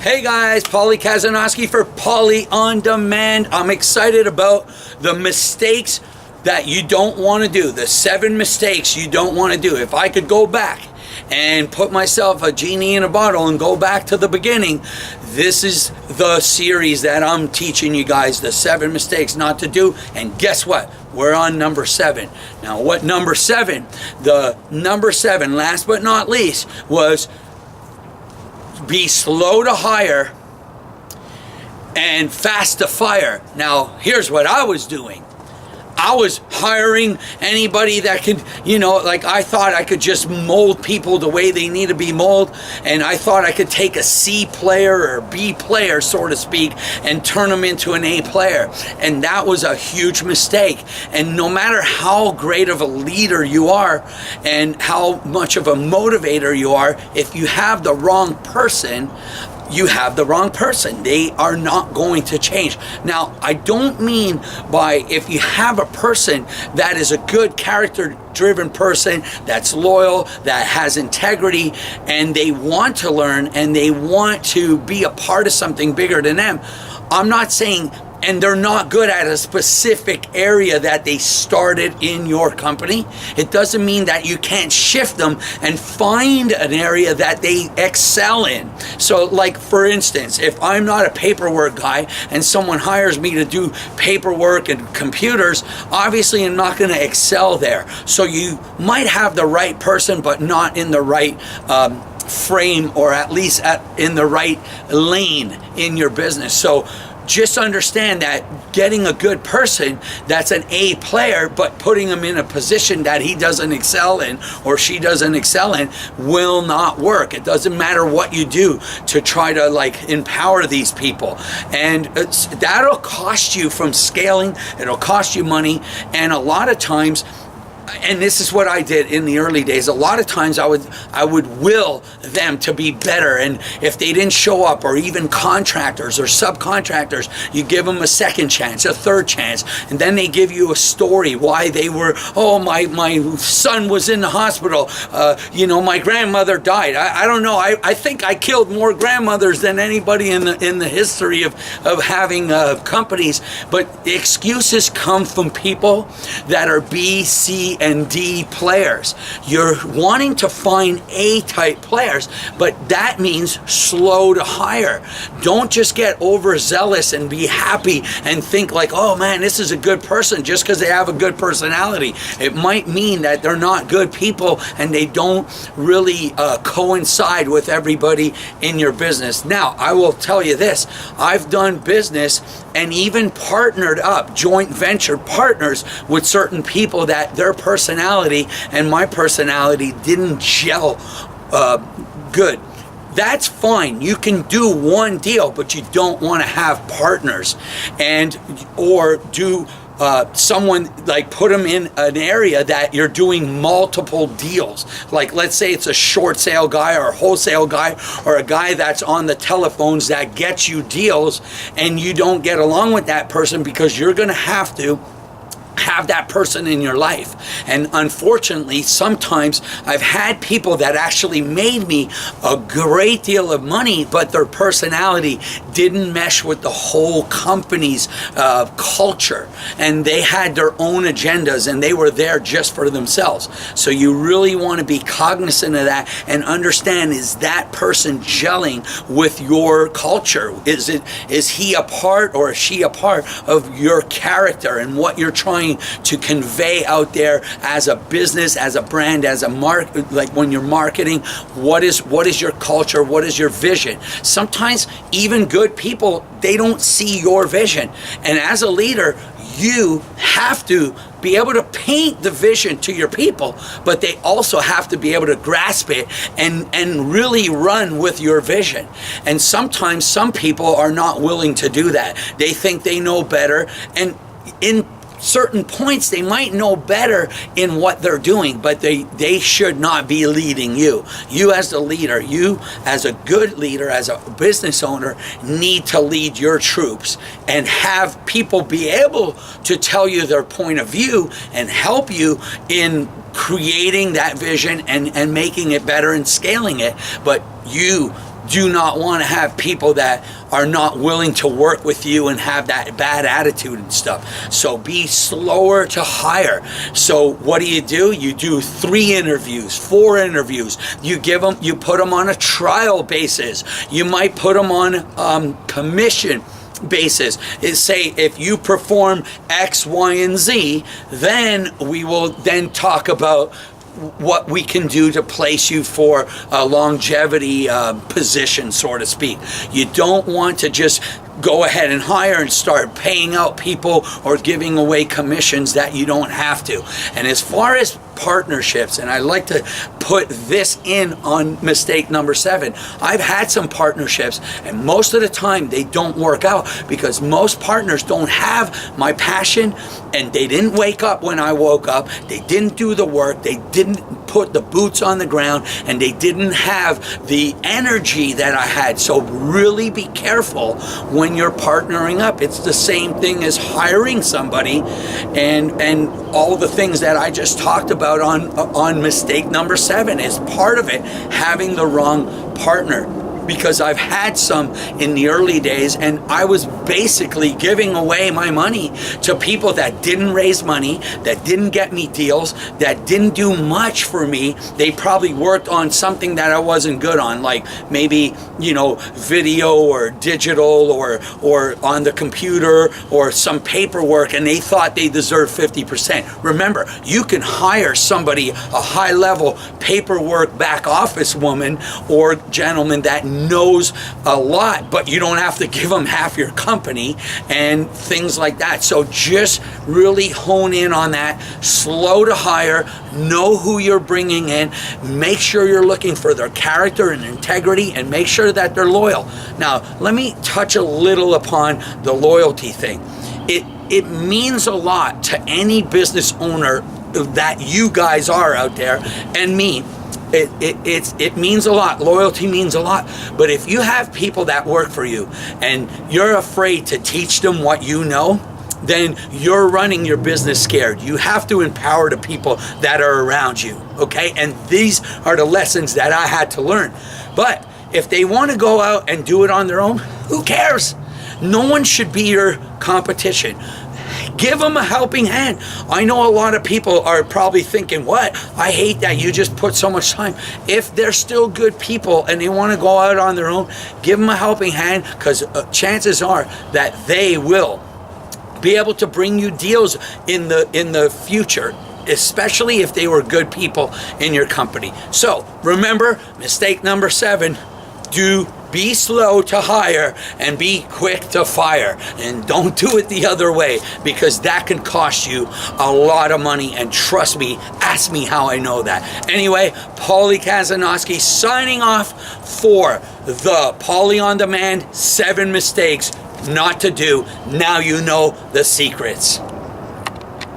Hey guys, Paulie Kazanowski for Paulie On Demand. I'm excited about the mistakes that you don't want to do, the 7 mistakes you don't want to do. If I could go back and put myself a genie in a bottle and go back to the beginning, this is the series that I'm teaching you guys, the 7 mistakes not to do. And guess what? We're on number 7. Now, what number 7? The number 7, last but not least, was be slow to hire and fast to fire. Now, here's what I was doing. I was hiring anybody that could, like I thought I could just mold people the way they need to be molded. And I thought I could take a C player or B player, so to speak, and turn them into an A player. And that was a huge mistake. And no matter how great of a leader you are and how much of a motivator you are, if you have the wrong person, you have the wrong person. They are not going to change. Now, I don't mean by if you have a person that is a good character-driven person, that's loyal, that has integrity, and they want to learn and they want to be a part of something bigger than them. I'm not saying, and they're not good at a specific area that they started in your company, it doesn't mean that you can't shift them and find an area that they excel in. So like, for instance, if I'm not a paperwork guy and someone hires me to do paperwork and computers, obviously I'm not going to excel there. So you might have the right person, but not in the right frame, or at least in the right lane in your business. So just understand that getting a good person that's an A player, but putting him in a position that he doesn't excel in or she doesn't excel in will not work. It doesn't matter what you do to try to empower these people. And that'll cost you from scaling, it'll cost you money, and a lot of times, and this is what I did in the early days, a lot of times I would will them to be better, and if they didn't show up, or even contractors or subcontractors, you give them a second chance, a third chance, and then they give you a story why they were, my son was in the hospital, my grandmother died. I don't know, I think I killed more grandmothers than anybody in the history of having companies. But the excuses come from people that are B, C, and D players. You're wanting to find A type players, but that means slow to hire. Don't just get overzealous and be happy and think like, oh man, this is a good person just because they have a good personality. It might mean that they're not good people and they don't really coincide with everybody in your business. Now, I will tell you this, I've done business and even partnered up, joint venture partners with certain people that their personality and my personality didn't gel good. That's fine. You can do one deal, but you don't want to have partners or do someone put them in an area that you're doing multiple deals. Like, let's say it's a short sale guy or a wholesale guy or a guy that's on the telephones that gets you deals, and you don't get along with that person because you're going to have that person in your life. And unfortunately, sometimes I've had people that actually made me a great deal of money, but their personality didn't mesh with the whole company's culture, and they had their own agendas and they were there just for themselves. So you really want to be cognizant of that and understand, is that person gelling with your culture? Is he a part or is she a part of your character and what you're trying to convey out there as a business, as a brand, as a when you're marketing? What is your culture? What is your vision? Sometimes even good people, they don't see your vision. And as a leader, you have to be able to paint the vision to your people, but they also have to be able to grasp it and really run with your vision. And sometimes some people are not willing to do that. They think they know better, and in certain points they might know better in what they're doing, but they should not be leading you. You as the leader, you as a good leader, as a business owner, need to lead your troops and have people be able to tell you their point of view and help you in creating that vision and making it better and scaling it. But you do not want to have people that are not willing to work with you and have that bad attitude and stuff. So be slower to hire. So what do? You do 3 interviews, 4 interviews. You put them on a trial basis. You might put them on commission basis. Say if you perform X, Y, and Z, then we will then talk about what we can do to place you for a longevity position, so to speak. You don't want to just go ahead and hire and start paying out people or giving away commissions that you don't have to. And as far as partnerships, and I like to put this in on mistake number 7, I've had some partnerships, and most of the time they don't work out because most partners don't have my passion, and they didn't wake up when I woke up, they didn't do the work, they didn't put the boots on the ground, and they didn't have the energy that I had. So really be careful when you're partnering up. It's the same thing as hiring somebody, and all the things that I just talked about on mistake number 7 is part of it, having the wrong partner. Because I've had some in the early days, and I was basically giving away my money to people that didn't raise money, that didn't get me deals, that didn't do much for me. They probably worked on something that I wasn't good on, like maybe, video or digital or on the computer or some paperwork, and they thought they deserved 50%. Remember, you can hire somebody, a high-level paperwork back office woman or gentleman that knows a lot, but you don't have to give them half your company and things like that. So just really hone in on that. Slow to hire, know who you're bringing in, make sure you're looking for their character and integrity, and make sure that they're loyal. Now, let me touch a little upon the loyalty thing. It means a lot to any business owner that you guys are out there, and me. It means a lot. Loyalty means a lot. But if you have people that work for you and you're afraid to teach them what you know, then you're running your business scared. You have to empower the people that are around you, okay? And these are the lessons that I had to learn. But if they want to go out and do it on their own, who cares? No one should be your competition. Give them a helping hand. I know a lot of people are probably thinking, what? I hate that you just put so much time. If they're still good people and they want to go out on their own, give them a helping hand, because chances are that they will be able to bring you deals in the future, especially if they were good people in your company. So remember, mistake number 7, be slow to hire and be quick to fire. And don't do it the other way, because that can cost you a lot of money. And trust me, ask me how I know that. Anyway, Paulie Kazanowski signing off for the Paulie On Demand 7 mistakes not to do. Now you know the secrets.